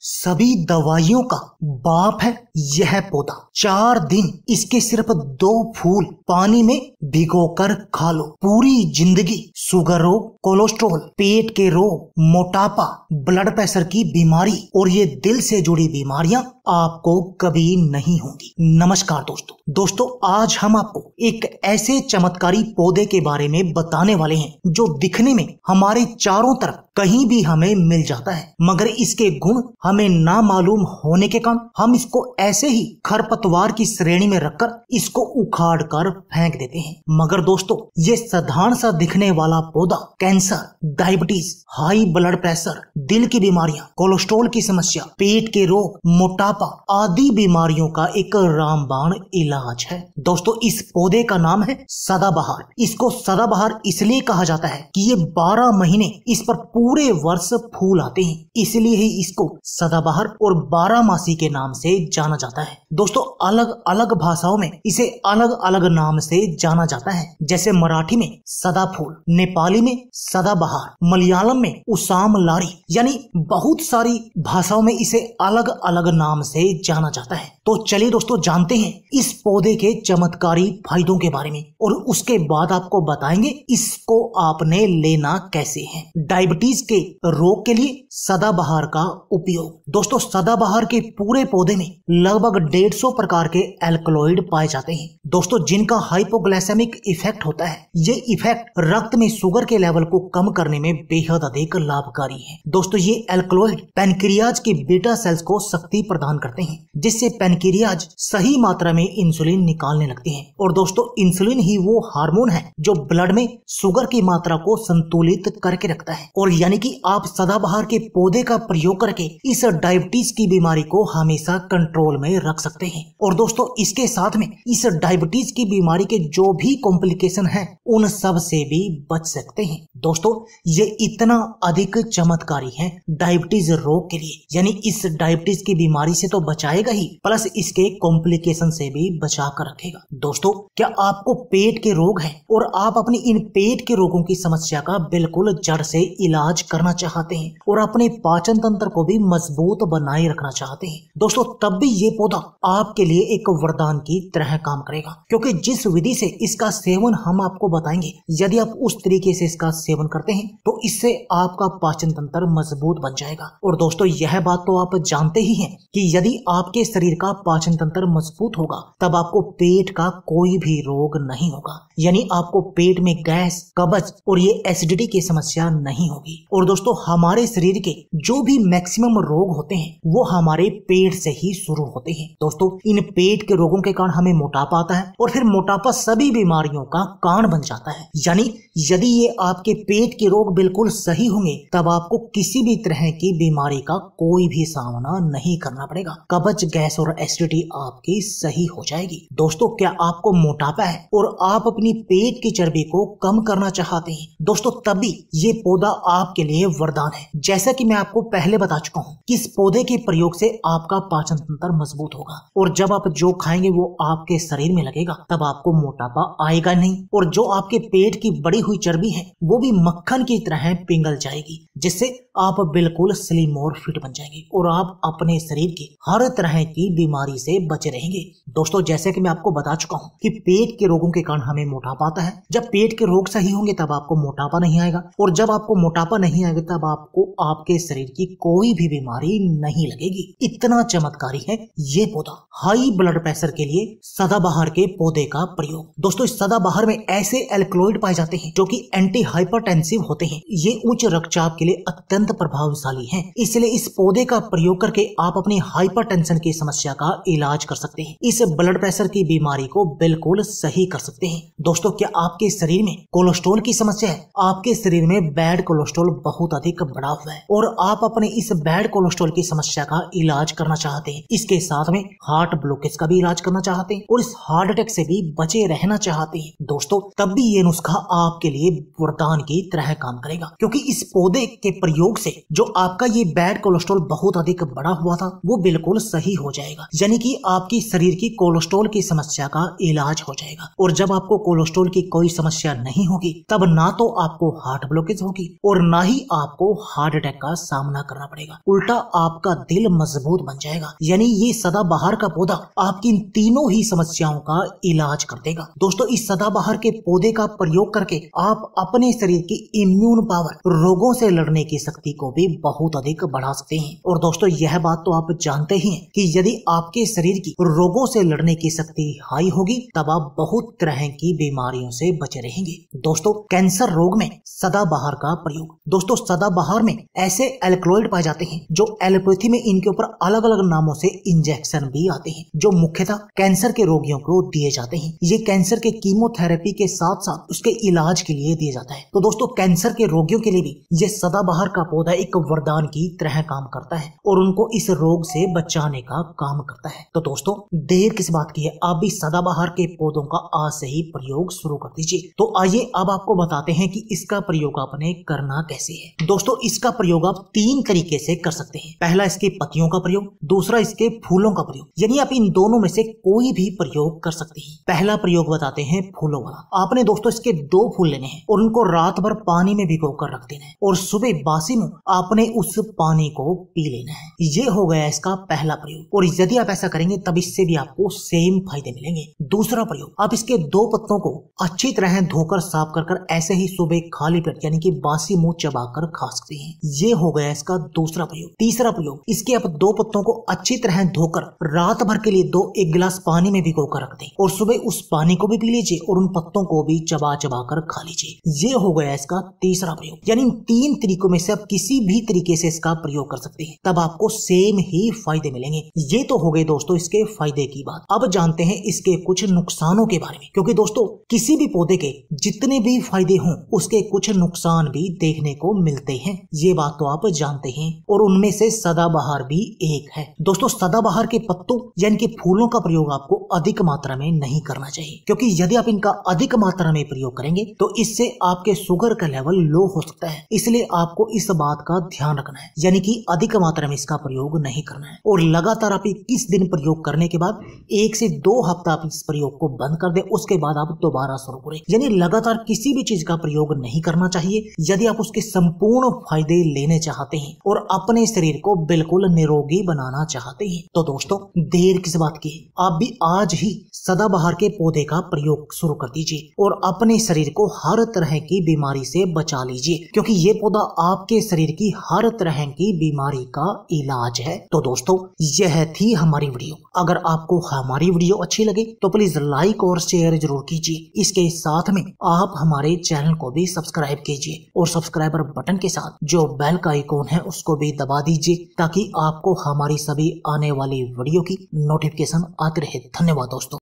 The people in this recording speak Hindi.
सभी दवाइयों का बाप है यह पौधा। 4 दिन इसके सिर्फ 2 फूल पानी में भिगोकर खा लो, पूरी जिंदगी शुगर रोग, कोलेस्ट्रॉल, पेट के रोग, मोटापा, ब्लड प्रेशर की बीमारी और ये दिल से जुड़ी बीमारियां आपको कभी नहीं होंगी। नमस्कार दोस्तों, आज हम आपको एक ऐसे चमत्कारी पौधे के बारे में बताने वाले हैं जो दिखने में हमारे चारों तरफ कहीं भी हमें मिल जाता है, मगर इसके गुण हमें ना मालूम होने के कारण हम इसको ऐसे ही खरपतवार की श्रेणी में रखकर इसको उखाड़ कर फेंक देते हैं। मगर दोस्तों, ये साधारण सा दिखने वाला पौधा cancer, diabetes, high blood pressure, दिल की बीमारियां, कोलेस्ट्रॉल की समस्या, पेट के रोग, मोटापा आदि बीमारियों का एक रामबाण इलाज है। दोस्तों, इस पौधे का नाम है सदाबहार। इसको सदाबहार इसलिए कहा जाता है कि ये 12 महीने इस पर पूरे वर्ष फूल आते हैं, इसलिए ही इसको सदाबहार और 12मासी के नाम से जाना जाता है। दोस्तों, अलग अलग भाषाओं में इसे अलग अलग नाम से जाना जाता है, जैसे मराठी में सदाफूल, नेपाली में सदाबहार, मलयालम में उसाम लारी, यानी बहुत सारी भाषाओं में इसे अलग अलग नाम से जाना जाता है। तो चलिए दोस्तों, जानते हैं इस पौधे के चमत्कारी फायदों के बारे में और उसके बाद आपको बताएंगे इसको आपने लेना कैसे है। डायबिटीज के रोग के लिए सदाबहार का उपयोग। दोस्तों, सदाबहार के पूरे पौधे में लगभग 150 प्रकार के एल्कलॉइड पाए जाते हैं। दोस्तों, जिनका हाइपोग्लाइसेमिक इफेक्ट होता है, ये इफेक्ट रक्त में शुगर के लेवल को कम करने में बेहद अधिक लाभकारी है। दोस्तों, ये एल्कलॉइड पैनक्रियाज के बीटा सेल्स को शक्ति प्रदान करते हैं, जिससे पैनक्रियाज सही मात्रा में इंसुलिन निकालने लगते हैं। और दोस्तों, इंसुलिन ही वो हार्मोन है जो ब्लड में शुगर की मात्रा को संतुलित करके रखता है। और यानी कि आप सदाबहार के पौधे का प्रयोग करके इस डायबिटीज की बीमारी को हमेशा कंट्रोल में रख सकते हैं। और दोस्तों, इसके साथ में इस डायबिटीज की बीमारी के जो भी कॉम्प्लिकेशन है उन सब से भी बच सकते हैं। दोस्तों, ये इतना अधिक चमत्कारी है डायबिटीज रोग के लिए, यानी इस डायबिटीज की बीमारी से तो बचाएगा ही, प्लस इसके कॉम्प्लिकेशन से भी बचा कर रखेगा। दोस्तों, क्या आपको पेट के रोग है और आप अपनी इन पेट के रोगों की समस्या का बिल्कुल जड़ से इलाज करना चाहते हैं और अपने पाचन तंत्र को भी मजबूत बनाए रखना चाहते हैं, दोस्तों, तब भी ये पौधा आपके लिए एक वरदान की तरह काम करेगा। क्योंकि जिस विधि से इसका सेवन हम आपको बताएंगे, यदि आप उस तरीके से इसका सेवन करते हैं तो इससे आपका पाचन तंत्र मजबूत बन जाएगा। और दोस्तों, यह बात तो आप जानते ही हैं कि यदि आपके शरीर का पाचन तंत्र मजबूत होगा तब आपको पेट का कोई भी रोग नहीं होगा, यानी आपको पेट में गैस, कब्ज और ये एसिडिटी की समस्या नहीं होगी। और दोस्तों, हमारे शरीर के जो भी मैक्सिमम रोग होते हैं वो हमारे पेट से ही शुरू होते हैं। दोस्तों, इन पेट के रोगों के कारण हमें मोटापा आता है और फिर मोटापा सभी बीमारियों का कारण बन जाता है। यानी यदि ये आपके पेट के रोग बिल्कुल सही होंगे तब आपको किसी भी तरह की बीमारी का कोई भी सामना नहीं करना पड़ेगा। कब्ज, गैस और एसिडिटी आपकी सही हो जाएगी। दोस्तों, क्या आपको मोटापा है और आप अपनी पेट की चर्बी को कम करना चाहते हैं, दोस्तों, तभी ये पौधा आपके लिए वरदान है। जैसा कि मैं आपको पहले बता चुका हूँ कि इस पौधे के प्रयोग से आपका पाचन तंत्र मजबूत होगा और जब आप जो खाएंगे वो आपके शरीर में लगेगा तब आपको मोटापा आएगा नहीं, और जो आपके पेट की बढ़ी हुई चर्बी है वो भी मक्खन की तरह पिघल जाएगी, जिससे आप बिल्कुल स्लिम और फिट बन जाएंगे और आप अपने शरीर की हर तरह की बीमारी से बचे रहेंगे। दोस्तों, जैसे कि मैं आपको बता चुका हूँ कि पेट के रोगों के कारण हमें मोटापा आता है। जब पेट के रोग सही होंगे तब आपको मोटापा नहीं आएगा, और जब आपको मोटापा नहीं आएगा तब आपको आपके शरीर की कोई भी बीमारी नहीं लगेगी। इतना चमत्कारी है ये पौधा। हाई ब्लड प्रेशर के लिए सदाबहार के पौधे का प्रयोग। दोस्तों, इस सदाबहार में ऐसे एल्कलॉइड पाए जाते हैं जो कि एंटी हाइपरटेंसिव होते हैं। ये उच्च रक्तचाप के लिए अत्यंत प्रभावशाली हैं। इसलिए इस पौधे का प्रयोग करके आप अपनी हाइपरटेंशन की समस्या का इलाज कर सकते हैं। इस ब्लड प्रेशर की बीमारी को बिल्कुल सही कर सकते हैं। दोस्तों, क्या आपके शरीर में कोलेस्ट्रॉल की समस्या है? आपके शरीर में बैड कोलेस्ट्रॉल बहुत अधिक बढ़ा हुआ है और आप अपने इस बैड कोलेस्ट्रॉल की समस्या का इलाज करना चाहते हैं। इसके साथ में हार्ट ब्लॉकेज का भी इलाज करना चाहते हैं और इस हार्ट अटैक से भी बचे रहना चाहते हैं, दोस्तों, तब भी ये नुस्खा आपके लिए वरदान की तरह काम करेगा। क्योंकि इस पौधे के प्रयोग प्रयोग से जो आपका ये बैड कोलेस्ट्रॉल बहुत अधिक बढ़ा हुआ था वो बिल्कुल सही हो जाएगा, यानी कि आपकी शरीर की कोलेस्ट्रॉल की समस्या का इलाज हो जाएगा। और जब आपको कोलेस्ट्रॉल की कोई समस्या नहीं होगी तब ना तो आपको हार्ट ब्लॉकेज होगी और ना ही आपको हार्ट अटैक का सामना करना पड़ेगा, उल्टा आपका दिल मजबूत बन जाएगा। यानी ये सदाबहार का पौधा आपकी इन तीनों ही समस्याओं का इलाज कर देगा। दोस्तों, इस सदाबहार के पौधे का प्रयोग करके आप अपने शरीर की इम्यून पावर, रोगों से लड़ने की शक्ति को भी बहुत अधिक बढ़ा सकते हैं। और दोस्तों, यह बात तो आप जानते ही हैं कि यदि आपके शरीर की रोगों से लड़ने की शक्ति हाई होगी तब आप बहुत तरह की बीमारियों से बचे रहेंगे। दोस्तों, कैंसर रोग में सदाबहार का प्रयोग। दोस्तों, सदाबहार में ऐसे एल्कलॉइड पाए जाते हैं जो एलोपैथी में इनके ऊपर अलग अलग नामों से इंजेक्शन भी आते हैं जो मुख्यतः कैंसर के रोगियों को दिए जाते हैं। ये कैंसर के कीमोथेरेपी के साथ साथ उसके इलाज के लिए दिया जाता है। तो दोस्तों, कैंसर के रोगियों के लिए भी ये सदाबहार का पौधा एक वरदान की तरह काम करता है और उनको इस रोग से बचाने का काम करता है। तो दोस्तों, देर किस बात की है, आप भी सदाबहार के पौधों का आज से ही प्रयोग शुरू कर दीजिए। तो आइए अब आपको बताते हैं कि इसका प्रयोग आपने करना कैसे है। दोस्तों, इसका प्रयोग आप 3 तरीके से कर सकते हैं। पहला, इसके पत्तियों का प्रयोग, दूसरा इसके फूलों का प्रयोग, यानी आप इन दोनों में से कोई भी प्रयोग कर सकते हैं। पहला प्रयोग बताते हैं फूलों वाला। आपने दोस्तों इसके 2 फूल लेने हैं और उनको रात भर पानी में भिगो कर रख देना है और सुबह बासी मुंह आपने उस पानी को पी लेना है। ये हो गया इसका पहला प्रयोग। और यदि आप ऐसा करेंगे तब इससे भी आपको सेम फायदे मिलेंगे। दूसरा प्रयोग, आप इसके 2 पत्तों को अच्छी तरह धोकर साफ कर ऐसे ही सुबह खाली पेट यानी कि बासी मुंह चबाकर खा सकते हैं। ये हो गया इसका दूसरा प्रयोग। तीसरा प्रयोग, इसके आप 2 पत्तों को अच्छी तरह धोकर रात भर के लिए 1 गिलास पानी में भिगो कर रख दें और सुबह उस पानी को भी पी लीजिए और उन पत्तों को भी चबा कर खा लीजिए। ये हो गया इसका तीसरा प्रयोग। यानी इन 3 तरीकों में से आप किसी भी तरीके से इसका प्रयोग कर सकते हैं, तब आपको सेम ही फायदे मिलेंगे। ये तो हो गए दोस्तों इसके फायदे की बात। अब जानते हैं इसके कुछ नुकसानों के बारे में, क्योंकि दोस्तों किसी भी पौधे के जितने भी फायदे हों उसके कुछ नुकसान भी देखने को मिलते हैं। ये बात तो आप जानते हैं और उनमें से सदाबहार भी एक है। दोस्तों, सदाबहार के पत्तों यानी कि फूलों का प्रयोग आपको अधिक मात्रा में नहीं करना चाहिए, क्योंकि यदि आप इनका अधिक मात्रा में प्रयोग करेंगे तो इससे आपके शुगर का लेवल लो हो सकता है। इसलिए आपको इस बात का ध्यान रखना है, यानी कि अधिक मात्रा में इसका प्रयोग नहीं करना है। और लगातार आप किस दिन प्रयोग करने के बाद 1 से 2 हफ्ता आप इस प्रयोग को बंद कर दे, उसके बाद आप दोबारा शुरू करें। यानी लगातार किसी भी चीज का प्रयोग नहीं करना चाहिए यदि आप उसके संपूर्ण फायदे लेने चाहते हैं और अपने शरीर को बिल्कुल निरोगी बनाना चाहते हैं। तो दोस्तों, देर किस बात की है, आप भी आज ही सदाबहार के पौधे का प्रयोग शुरू कर दीजिए और अपने शरीर को हर तरह की बीमारी से बचा लीजिए, क्योंकि ये पौधा आपके शरीर की हर तरह की बीमारी का इलाज है। तो दोस्तों, यह थी हमारी वीडियो। अगर आपको हमारी वीडियो अच्छी लगे तो प्लीज लाइक और शेयर जरूर कीजिए। इसके साथ में आप हमारे चैनल को भी सब्सक्राइब कीजिए और सब्सक्राइबर बटन के साथ जो बेल का आइकॉन है उसको भी दबा दीजिए, ताकि आपको हमारी सभी आने वाली वीडियो की नोटिफिकेशन आती रहे। धन्यवाद दोस्तों।